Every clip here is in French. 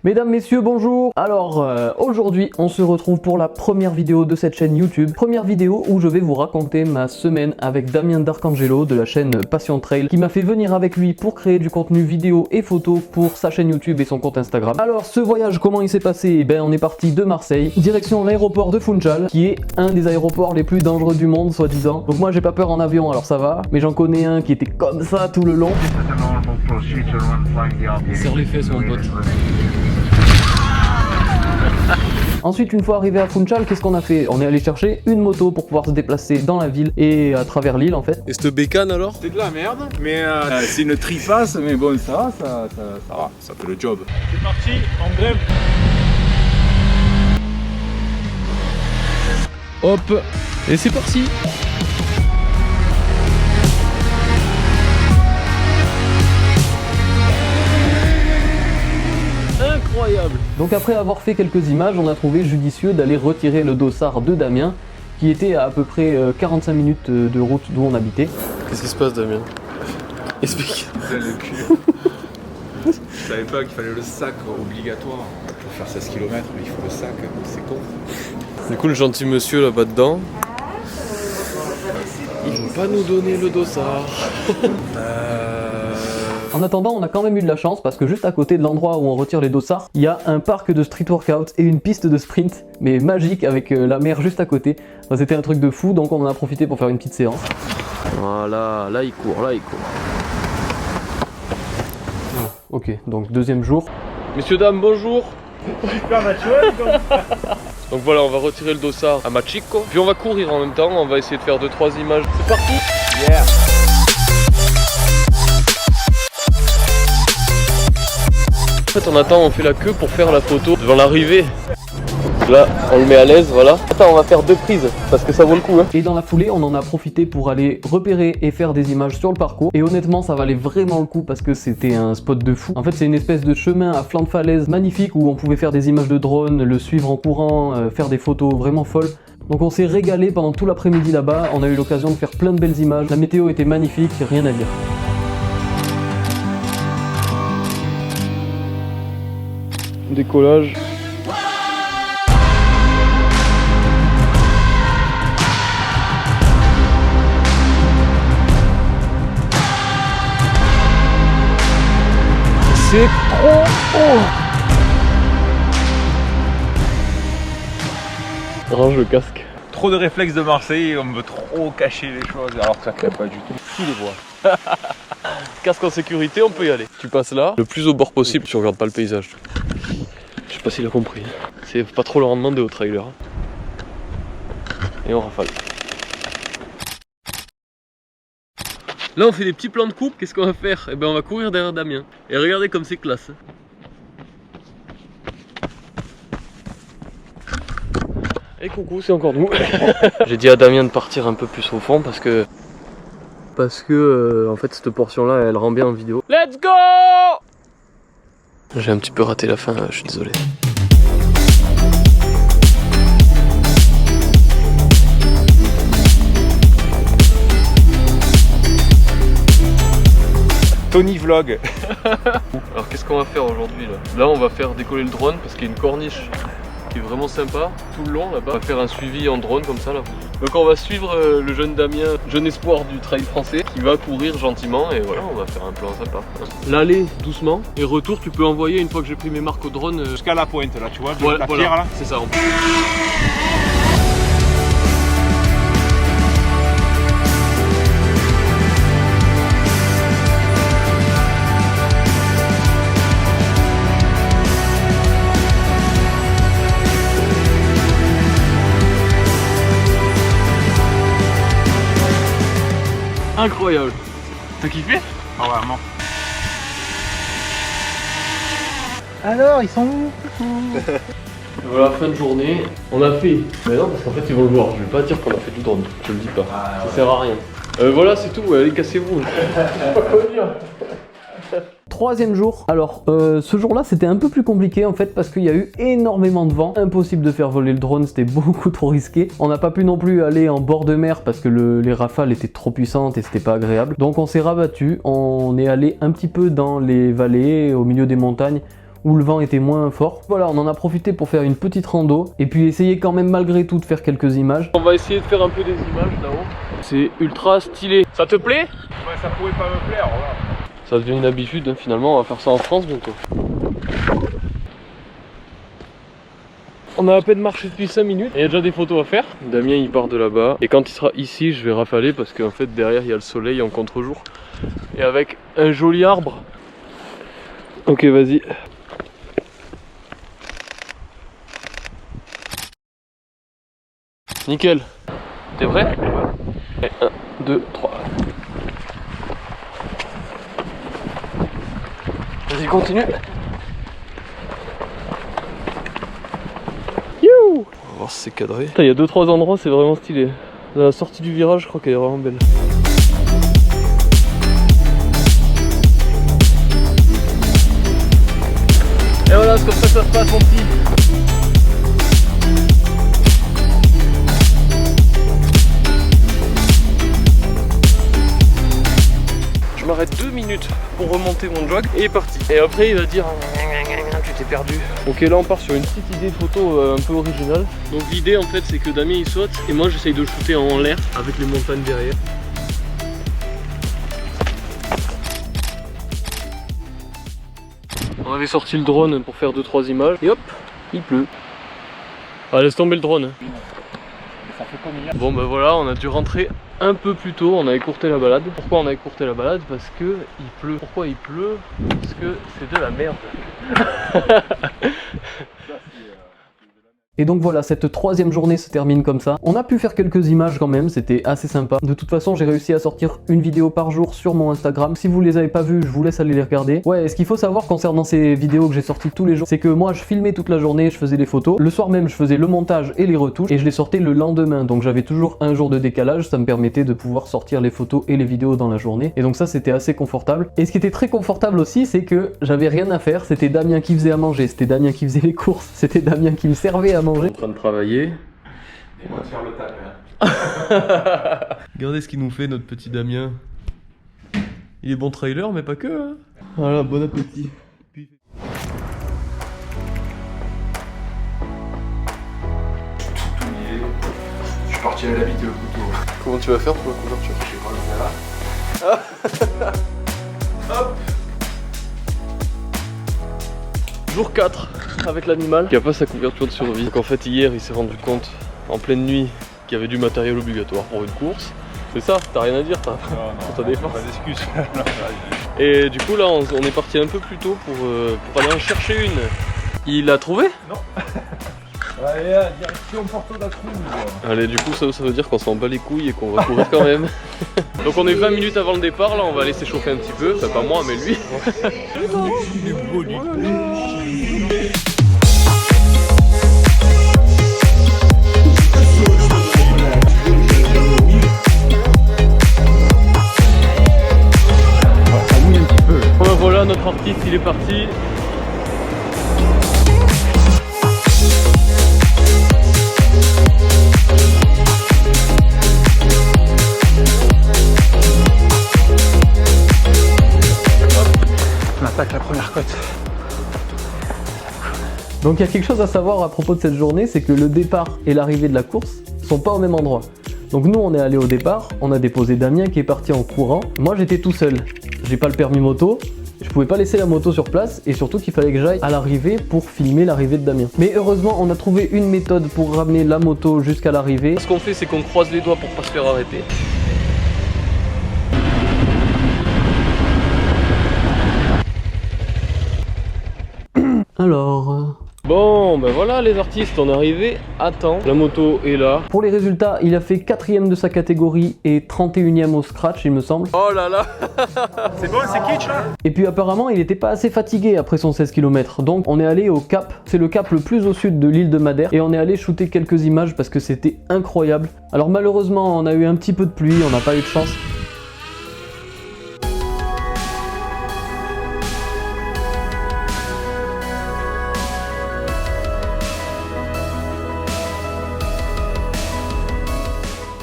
Mesdames, messieurs, bonjour. Alors, aujourd'hui, on se retrouve pour la première vidéo de cette chaîne YouTube. Première vidéo où je vais vous raconter ma semaine avec Damien Darkangelo de la chaîne Passion Trail, qui m'a fait venir avec lui pour créer du contenu vidéo et photo pour sa chaîne YouTube et son compte Instagram. Alors, ce voyage, comment il s'est passé? Eh ben, on est parti de Marseille, direction l'aéroport de Funchal, qui est un des aéroports les plus dangereux du monde, soi-disant. Donc moi, j'ai pas peur en avion, alors ça va. Mais j'en connais un qui était comme ça tout le long. Serre les fesses, mon pote. Ensuite, une fois arrivé à Funchal, qu'est-ce qu'on a fait? On est allé chercher une moto pour pouvoir se déplacer dans la ville et à travers l'île en fait. Et cette bécane alors? C'est de la merde, mais c'est une triface, mais bon ça va, ça fait le job. C'est parti, en grève. Hop, et c'est parti. Incroyable. Donc après avoir fait quelques images, on a trouvé judicieux d'aller retirer le dossard de Damien, qui était à peu près 45 minutes de route d'où on habitait. Qu'est-ce qui se passe, Damien? Explique. Le cul. Je savais pas qu'il fallait le sac obligatoire pour faire 16 km, mais il faut le sac, c'est con. Du coup, le gentil monsieur là-bas dedans, il veut pas nous donner le dossard. En attendant, on a quand même eu de la chance parce que juste à côté de l'endroit où on retire les dossards, il y a un parc de street workout et une piste de sprint, mais magique avec la mer juste à côté. Enfin, c'était un truc de fou, donc on en a profité pour faire une petite séance. Voilà, là il court, là il court. Ok, donc deuxième jour. Messieurs, dames, bonjour. Donc voilà, on va retirer le dossard à Machico. Puis on va courir en même temps, on va essayer de faire 2-3 images. C'est parti. Yeah. En fait, on attend, on fait la queue pour faire la photo devant l'arrivée. Là, on le met à l'aise, voilà. Attends, on va faire 2 prises, parce que ça vaut le coup. Hein. Et dans la foulée, on en a profité pour aller repérer et faire des images sur le parcours. Et honnêtement, ça valait vraiment le coup parce que c'était un spot de fou. En fait, c'est une espèce de chemin à flanc de falaise magnifique où on pouvait faire des images de drone, le suivre en courant, faire des photos vraiment folles. Donc on s'est régalé pendant tout l'après-midi là-bas. On a eu l'occasion de faire plein de belles images. La météo était magnifique, rien à dire. Décollage. C'est trop haut. Range le casque. Trop de réflexes de Marseille, on veut trop cacher les choses alors que ça crée pas du tout. Qui les voit? Casque en sécurité, on peut y aller. Tu passes là, le plus au bord possible, tu regardes pas le paysage. Je sais pas s'il a compris. C'est pas trop leur en demander au trailer. Et on rafale. Là on fait des petits plans de coupe, qu'est-ce qu'on va faire? Eh ben on va courir derrière Damien. Et regardez comme c'est classe. Et coucou, c'est encore nous. J'ai dit à Damien de partir un peu plus au fond parce que en fait cette portion là elle rend bien en vidéo. Let's go! J'ai un petit peu raté la fin, je suis désolé. Tony Vlog. Alors qu'est-ce qu'on va faire aujourd'hui là? Là on va faire décoller le drone parce qu'il y a une corniche qui est vraiment sympa tout le long là-bas. On va faire un suivi en drone comme ça là. Donc on va suivre le jeune Damien, jeune espoir du trail français, qui va courir gentiment et voilà, on va faire un plan sympa. L'aller doucement et retour tu peux envoyer une fois que j'ai pris mes marques au drone. Jusqu'à la pointe là, tu vois, Voilà, la pierre là. C'est ça. Incroyable. T'as kiffé? Ah ouais, vraiment. Alors, ils sont où? Voilà, fin de journée, on a fait. Mais non, parce qu'en fait ils vont le voir, je vais pas dire qu'on a fait du drone, je le dis pas, ça sert à rien. Voilà, c'est tout, allez, cassez-vous. Je sais pas quoi dire. Troisième jour. Alors, ce jour-là, c'était un peu plus compliqué en fait parce qu'il y a eu énormément de vent. Impossible de faire voler le drone, c'était beaucoup trop risqué. On n'a pas pu non plus aller en bord de mer parce que les rafales étaient trop puissantes et c'était pas agréable. Donc on s'est rabattu, on est allé un petit peu dans les vallées, au milieu des montagnes, où le vent était moins fort. Voilà, on en a profité pour faire une petite rando et puis essayer quand même malgré tout de faire quelques images. On va essayer de faire un peu des images là-haut. C'est ultra stylé. Ça te plaît? Ouais, ça pourrait pas me plaire, voilà. Ça devient une habitude, hein, finalement, on va faire ça en France bientôt. On a à peine marché depuis 5 minutes et il y a déjà des photos à faire. Damien il part de là-bas et quand il sera ici je vais rafaler parce qu'en fait derrière il y a le soleil en contre-jour. Et avec un joli arbre. Ok vas-y. Nickel. T'es prêt? Ouais. 1, 2, 3. Vas-y continue. On va voir si c'est cadré. Il y a 2-3 endroits, c'est vraiment stylé. La sortie du virage, je crois qu'elle est vraiment belle. Et voilà, c'est comme ça que ça se passe, mon petit. Je m'arrête 2 minutes pour remonter mon jog et il est parti. Et après, il va dire tu t'es perdu. Ok, là on part sur une petite idée photo un peu originale. Donc l'idée en fait c'est que Damien il saute et moi j'essaye de shooter en l'air avec les montagnes derrière. On avait sorti le drone pour faire 2-3 images et hop, il pleut. Ah, laisse tomber le drone. Ça fait comme hier. Bon bah voilà, on a dû rentrer un peu plus tôt, on a écourté la balade. Pourquoi on a écourté la balade? Parce que il pleut. Pourquoi il pleut? Parce que c'est de la merde. Et donc voilà, cette troisième journée se termine comme ça. On a pu faire quelques images quand même, c'était assez sympa. De toute façon, j'ai réussi à sortir une vidéo par jour sur mon Instagram. Si vous les avez pas vues, je vous laisse aller les regarder. Ouais, ce qu'il faut savoir concernant ces vidéos que j'ai sorties tous les jours, c'est que moi, je filmais toute la journée, je faisais les photos. Le soir même, je faisais le montage et les retouches, et je les sortais le lendemain. Donc j'avais toujours un jour de décalage, ça me permettait de pouvoir sortir les photos et les vidéos dans la journée. Et donc ça, c'était assez confortable. Et ce qui était très confortable aussi, c'est que j'avais rien à faire. C'était Damien qui faisait à manger, c'était Damien qui faisait les courses, c'était Damien qui me servait à manger. En train de travailler. Et moi de faire le tapin. Regardez ce qu'il nous fait notre petit Damien. Il est bon trailer mais pas que hein. Voilà, bon appétit. Je suis parti à la bite le couteau. Comment tu vas faire pour la couverture? Je vais prendre là. Hop. Jour 4 avec l'animal qui a pas sa couverture de survie. Donc en fait hier il s'est rendu compte en pleine nuit qu'il y avait du matériel obligatoire pour une course. C'est ça, t'as rien à dire t'as ta défense. Pas d'excuses. Et du coup là on est parti un peu plus tôt pour aller en chercher une. Il l'a trouvé? Non. Allez, direction Porto da Cruz. Allez, du coup ça veut dire qu'on s'en bat les couilles et qu'on va courir quand même. Donc on est 20 minutes avant le départ, là on va aller s'échauffer un petit peu. Enfin pas moi mais lui. Il est beau lui. Voilà, notre artiste il est parti. On attaque la première côte. Donc il y a quelque chose à savoir à propos de cette journée, c'est que le départ et l'arrivée de la course sont pas au même endroit. Donc nous on est allé au départ, on a déposé Damien qui est parti en courant. Moi j'étais tout seul, j'ai pas le permis moto, je pouvais pas laisser la moto sur place et surtout qu'il fallait que j'aille à l'arrivée pour filmer l'arrivée de Damien. Mais heureusement on a trouvé une méthode pour ramener la moto jusqu'à l'arrivée. Ce qu'on fait c'est qu'on croise les doigts pour pas se faire arrêter. Alors... Bon ben voilà les artistes, on est arrivé à temps. La moto est là. Pour les résultats, il a fait 4ème de sa catégorie et 31ème au scratch il me semble. Oh là là. C'est bon, c'est kitsch là. Et puis apparemment il était pas assez fatigué après son 16 km. Donc on est allé au Cap, c'est le cap le plus au sud de l'île de Madère. Et on est allé shooter quelques images parce que c'était incroyable. Alors malheureusement on a eu un petit peu de pluie, on n'a pas eu de chance.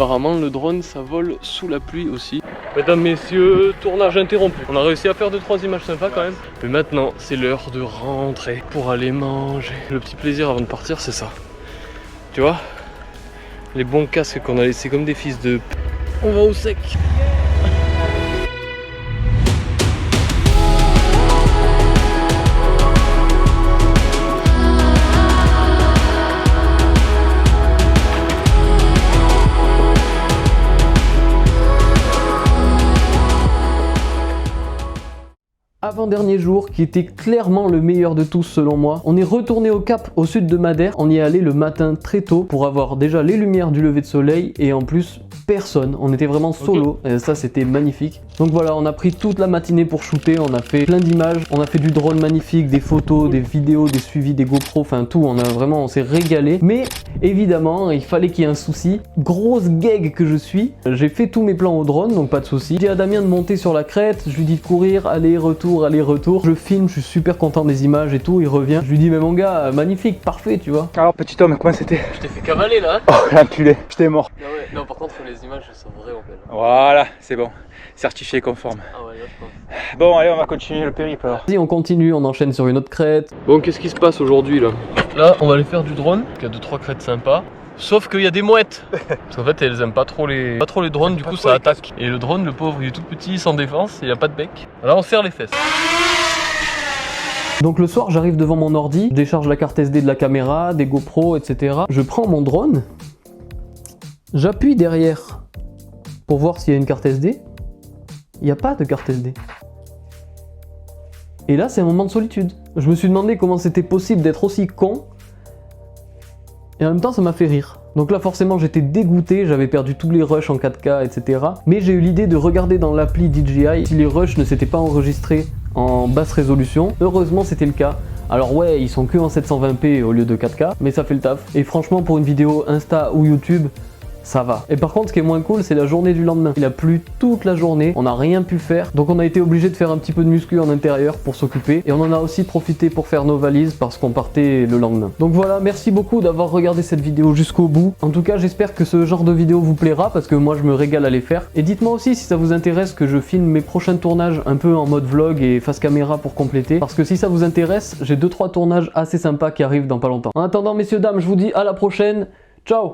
Apparemment le drone ça vole sous la pluie aussi. Mesdames, messieurs, tournage interrompu. On a réussi à faire 2-3 images sympas quand même. Mais maintenant, c'est l'heure de rentrer pour aller manger. Le petit plaisir avant de partir, c'est ça. Tu vois, les bons casques qu'on a laissés comme des fils de... On va au sec. Avant-dernier jour, qui était clairement le meilleur de tous selon moi. On est retourné au Cap, au sud de Madère. On y est allé le matin très tôt pour avoir déjà les lumières du lever de soleil et en plus personne. On était vraiment solo et ça c'était magnifique. Donc voilà, on a pris toute la matinée pour shooter, on a fait plein d'images, on a fait du drone magnifique, des photos, des vidéos, des suivis, des GoPro, enfin tout, on s'est régalé. Mais évidemment, il fallait qu'il y ait un souci. Grosse gag que je suis, j'ai fait tous mes plans au drone, donc pas de souci. J'ai dit à Damien de monter sur la crête, je lui dis de courir, aller-retour, aller-retour. Je filme, je suis super content des images et tout, il revient. Je lui dis mais mon gars, magnifique, parfait, tu vois. Alors petit homme, comment c'était? Je t'ai fait cavaler là. Oh l'enculé, j'étais mort. Non, ouais. Non, par contre les images elles sont vraiment belles. Voilà, c'est bon. Certifié conforme. Ah ouais, là je pense. Bon allez, on va continuer le périple alors. Vas-y, on continue, on enchaîne sur une autre crête. Bon, qu'est-ce qui se passe aujourd'hui là? Là, on va aller faire du drone. Il y a 2-3 crêtes sympas. Sauf qu'il y a des mouettes. Parce qu'en fait, elles aiment pas trop les drones, du coup ça attaque. Et le drone, le pauvre, il est tout petit, sans défense, il a pas de bec. Là, on serre les fesses. Donc le soir, j'arrive devant mon ordi, je décharge la carte SD de la caméra, des GoPro, etc. Je prends mon drone, j'appuie derrière pour voir s'il y a une carte SD. Il n'y a pas de carte SD. Et là, c'est un moment de solitude. Je me suis demandé comment c'était possible d'être aussi con. Et en même temps, ça m'a fait rire. Donc là, forcément, j'étais dégoûté, j'avais perdu tous les rushs en 4K, etc. Mais j'ai eu l'idée de regarder dans l'appli DJI si les rushs ne s'étaient pas enregistrés en basse résolution. Heureusement, c'était le cas. Alors ouais, ils sont que en 720p au lieu de 4K, mais ça fait le taf. Et franchement, pour une vidéo Insta ou YouTube, ça va. Et par contre, ce qui est moins cool, c'est la journée du lendemain. Il a plu toute la journée, on n'a rien pu faire. Donc on a été obligé de faire un petit peu de muscu en intérieur pour s'occuper. Et on en a aussi profité pour faire nos valises parce qu'on partait le lendemain. Donc voilà, merci beaucoup d'avoir regardé cette vidéo jusqu'au bout. En tout cas, j'espère que ce genre de vidéo vous plaira parce que moi, je me régale à les faire. Et dites-moi aussi si ça vous intéresse que je filme mes prochains tournages un peu en mode vlog et face caméra pour compléter. Parce que si ça vous intéresse, j'ai 2-3 tournages assez sympas qui arrivent dans pas longtemps. En attendant, messieurs, dames, je vous dis à la prochaine. Ciao!